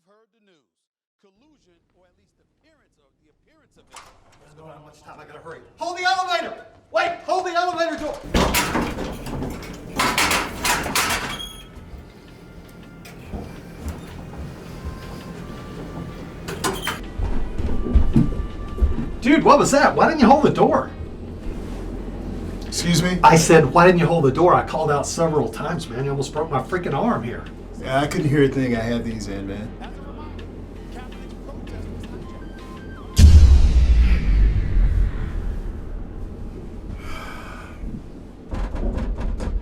heard the news. Collusion, or at least the appearance of it. I don't know how much time I gotta hurry. Hold the elevator! Wait, hold the elevator door! Dude, what was that? Why didn't you hold the door? Excuse me? I said, why didn't you hold the door? I called out several times, man. You almost broke my freaking arm here. Yeah, I couldn't hear a thing. I had these in, man. As a reminder, Catholics protest was hijacked.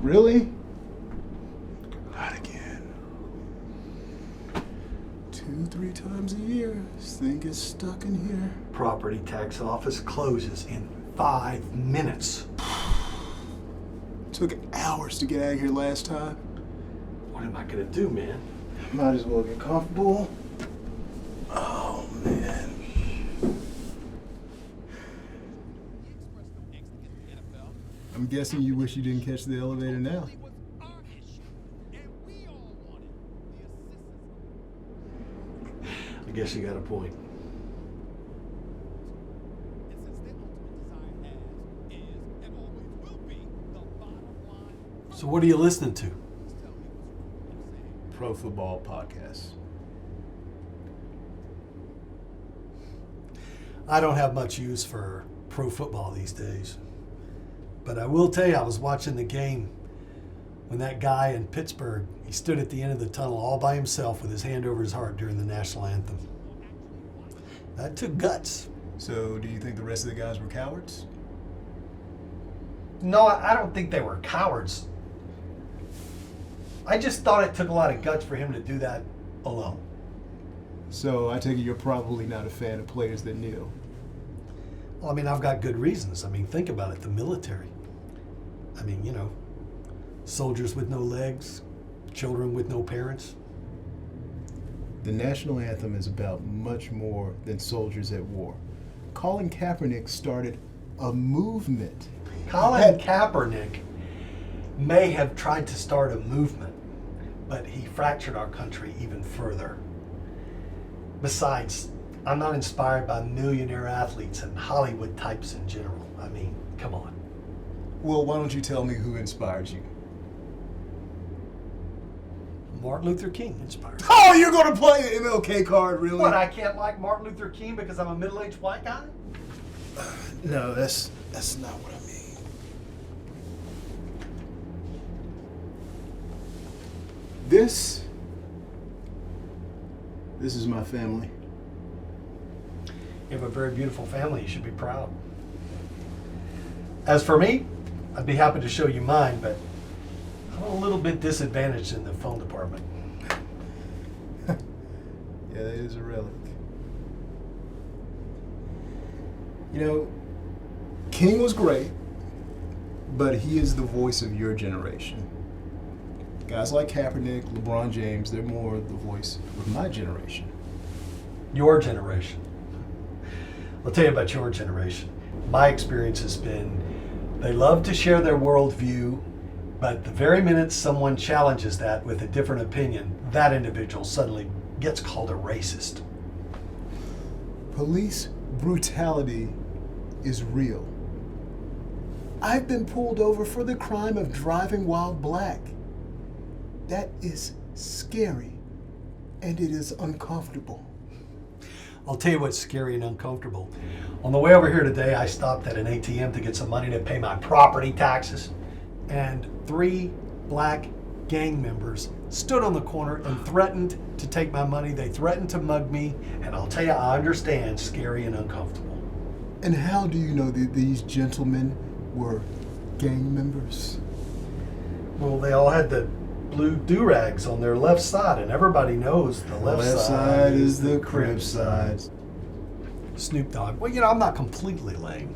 Really? Not again. 2-3 times a year, this thing gets stuck in here. Property tax office closes in 5 minutes. Took hours to get out of here last time. What am I gonna do, man? Might as well get comfortable. Oh, man. I'm guessing you wish you didn't catch the elevator now. I guess you got a point. So what are you listening to? Pro Football Podcast. I don't have much use for pro football these days. But I will tell you, I was watching the game when that guy in Pittsburgh, he stood at the end of the tunnel all by himself with his hand over his heart during the national anthem. That took guts. So, do you think the rest of the guys were cowards? No, I don't think they were cowards. I just thought it took a lot of guts for him to do that alone. So, I take it you're probably not a fan of players that kneel. Well, I mean, I've got good reasons. I mean, think about it, the military. I mean, you know, soldiers with no legs, children with no parents. The national anthem is about much more than soldiers at war. Colin Kaepernick started a movement. Colin Kaepernick may have tried to start a movement, but he fractured our country even further. Besides, I'm not inspired by millionaire athletes and Hollywood types in general. I mean, come on. Well, why don't you tell me who inspires you? Martin Luther King inspired me. Oh, you're going to play the MLK card, really? What, I can't like Martin Luther King because I'm a middle-aged white guy? No, that's not what I mean. This is my family. You have a very beautiful family. You should be proud. As for me, I'd be happy to show you mine, but I'm a little bit disadvantaged in the phone department. Yeah, that is a relic. You know, King was great, but he is the voice of your generation. Guys like Kaepernick, LeBron James, they're more the voice of my generation. Your generation. I'll tell you about your generation. My experience has been they love to share their worldview, but the very minute someone challenges that with a different opinion, that individual suddenly gets called a racist. Police brutality is real. I've been pulled over for the crime of driving while black. That is scary, and it is uncomfortable. I'll tell you what's scary and uncomfortable. On the way over here today, I stopped at an ATM to get some money to pay my property taxes, and 3 black gang members stood on the corner and threatened to take my money. They threatened to mug me, and I'll tell you, I understand scary and uncomfortable. And how do you know that these gentlemen were gang members? Well, they all had the blue do-rags on their left side, and everybody knows the left side is the crib side. Snoop Dogg. Well, you know, I'm not completely lame.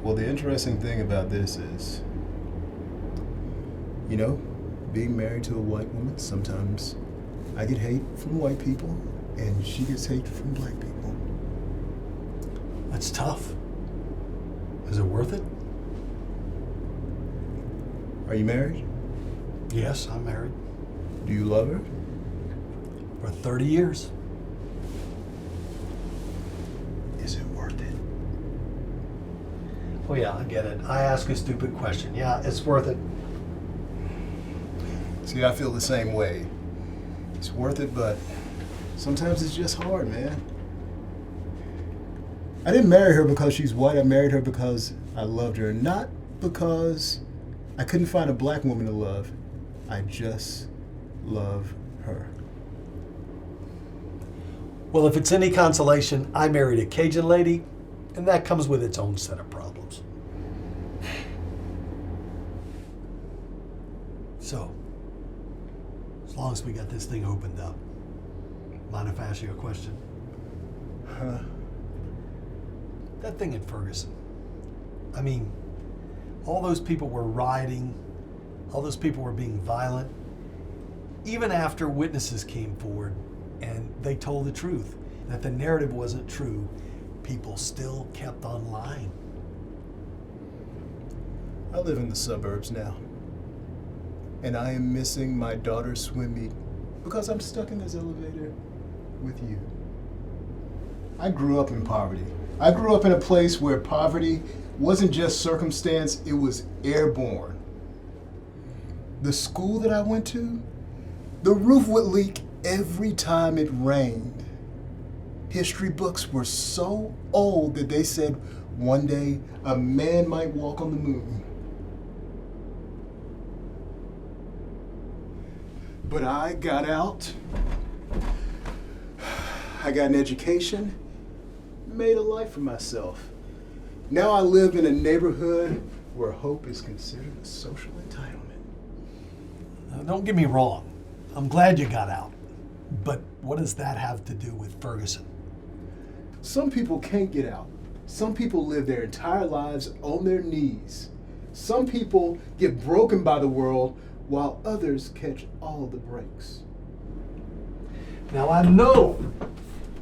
Well, the interesting thing about this is, you know, being married to a white woman, sometimes I get hate from white people, and she gets hate from black people. That's tough. Is it worth it? Are you married? Yes, I'm married. Do you love her? For 30 years. Is it worth it? Oh yeah, I get it. I ask a stupid question. Yeah, it's worth it. See, I feel the same way. It's worth it, but sometimes it's just hard, man. I didn't marry her because she's white. I married her because I loved her. Not because I couldn't find a black woman to love. I just love her. Well, if it's any consolation, I married a Cajun lady, and that comes with its own set of problems. So, as long as we got this thing opened up, mind if I ask you a question? Huh? That thing in Ferguson. I mean, all those people were rioting, all those people were being violent. Even after witnesses came forward and they told the truth, that the narrative wasn't true, people still kept on lying. I live in the suburbs now, and I am missing my daughter's swim meet because I'm stuck in this elevator with you. I grew up in poverty. I grew up in a place where poverty wasn't just circumstance, it was airborne. The school that I went to, the roof would leak every time it rained. History books were so old that they said one day a man might walk on the moon. But I got out, I got an education, made a life for myself. Now I live in a neighborhood where hope is considered a social entitlement. Now, don't get me wrong, I'm glad you got out. But what does that have to do with Ferguson? Some people can't get out. Some people live their entire lives on their knees. Some people get broken by the world while others catch all the breaks. Now I know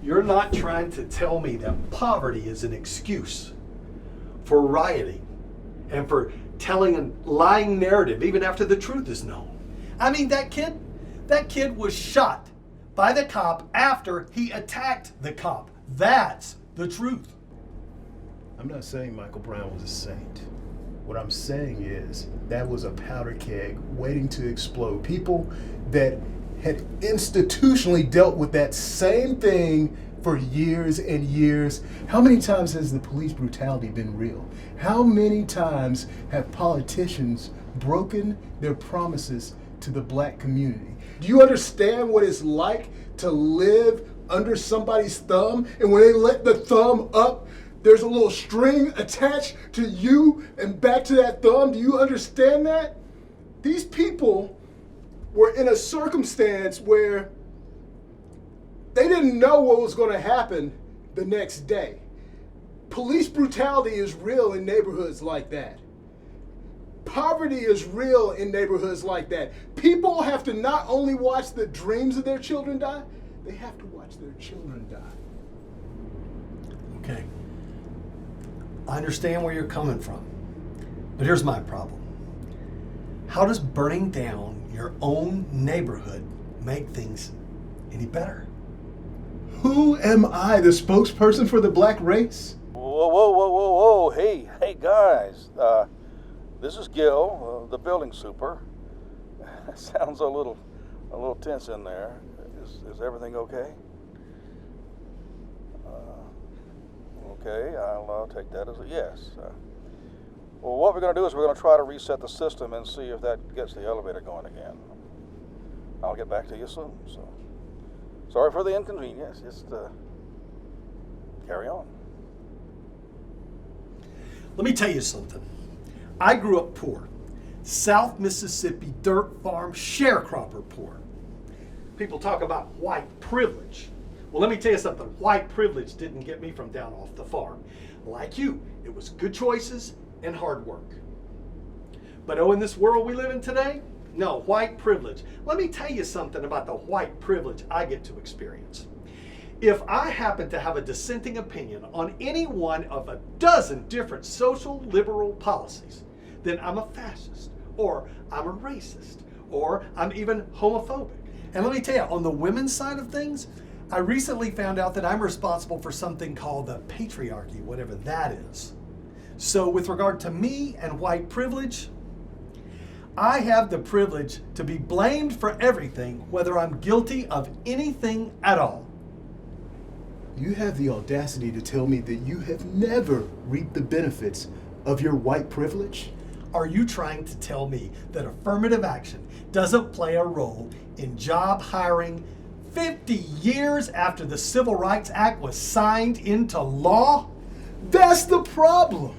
you're not trying to tell me that poverty is an excuse for rioting and for telling a lying narrative even after the truth is known. I mean, that kid was shot by the cop after he attacked the cop. That's the truth. I'm not saying Michael Brown was a saint. What I'm saying is that was a powder keg waiting to explode. People that had institutionally dealt with that same thing for years and years. How many times has the police brutality been real? How many times have politicians broken their promises to the black community? Do you understand what it's like to live under somebody's thumb? And when they let the thumb up, there's a little string attached to you and back to that thumb. Do you understand that? These people were in a circumstance where they didn't know what was going to happen the next day. Police brutality is real in neighborhoods like that. Poverty is real in neighborhoods like that. People have to not only watch the dreams of their children die, they have to watch their children die. Okay. I understand where you're coming from, but here's my problem. How does burning down your own neighborhood make things any better? Who am I, the spokesperson for the black race? Whoa. Hey, guys. This is Gil, the building super. Sounds a little tense in there. Is everything okay? Okay, I'll take that as a yes. Well, what we're going to do is we're going to try to reset the system and see if that gets the elevator going again. I'll get back to you soon. So, sorry for the inconvenience. Just carry on. Let me tell you something. I grew up poor. South Mississippi dirt farm sharecropper poor. People talk about white privilege. Well, let me tell you something. White privilege didn't get me from down off the farm. Like you, it was good choices and hard work. But in this world we live in today, no, white privilege. Let me tell you something about the white privilege I get to experience. If I happen to have a dissenting opinion on any one of a dozen different social liberal policies, then I'm a fascist, or I'm a racist, or I'm even homophobic. And let me tell you, on the women's side of things, I recently found out that I'm responsible for something called the patriarchy, whatever that is. So with regard to me and white privilege, I have the privilege to be blamed for everything, whether I'm guilty of anything at all. You have the audacity to tell me that you have never reaped the benefits of your white privilege? Are you trying to tell me that affirmative action doesn't play a role in job hiring 50 years after the Civil Rights Act was signed into law? That's the problem.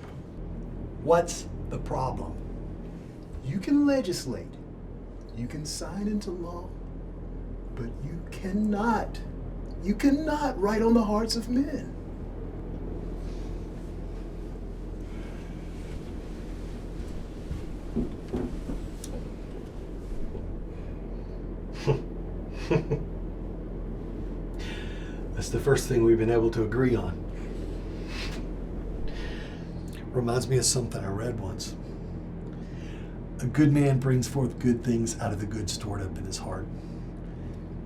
What's the problem? You can legislate, you can sign into law, but you cannot write on the hearts of men. That's the first thing we've been able to agree on. Reminds me of something I read once. A good man brings forth good things out of the good stored up in his heart.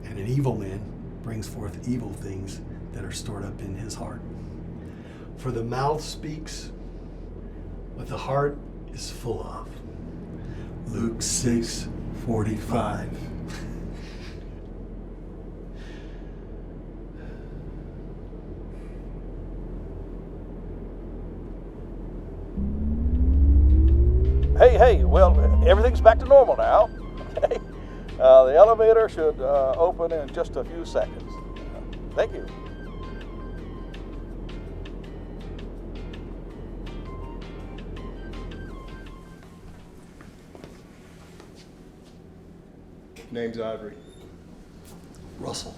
And an evil man brings forth evil things that are stored up in his heart. For the mouth speaks what the heart is full of. Luke 6:45. Hey, well, everything's back to normal now. Okay. The elevator should open in just a few seconds. Thank you. Name's Ivory. Russell.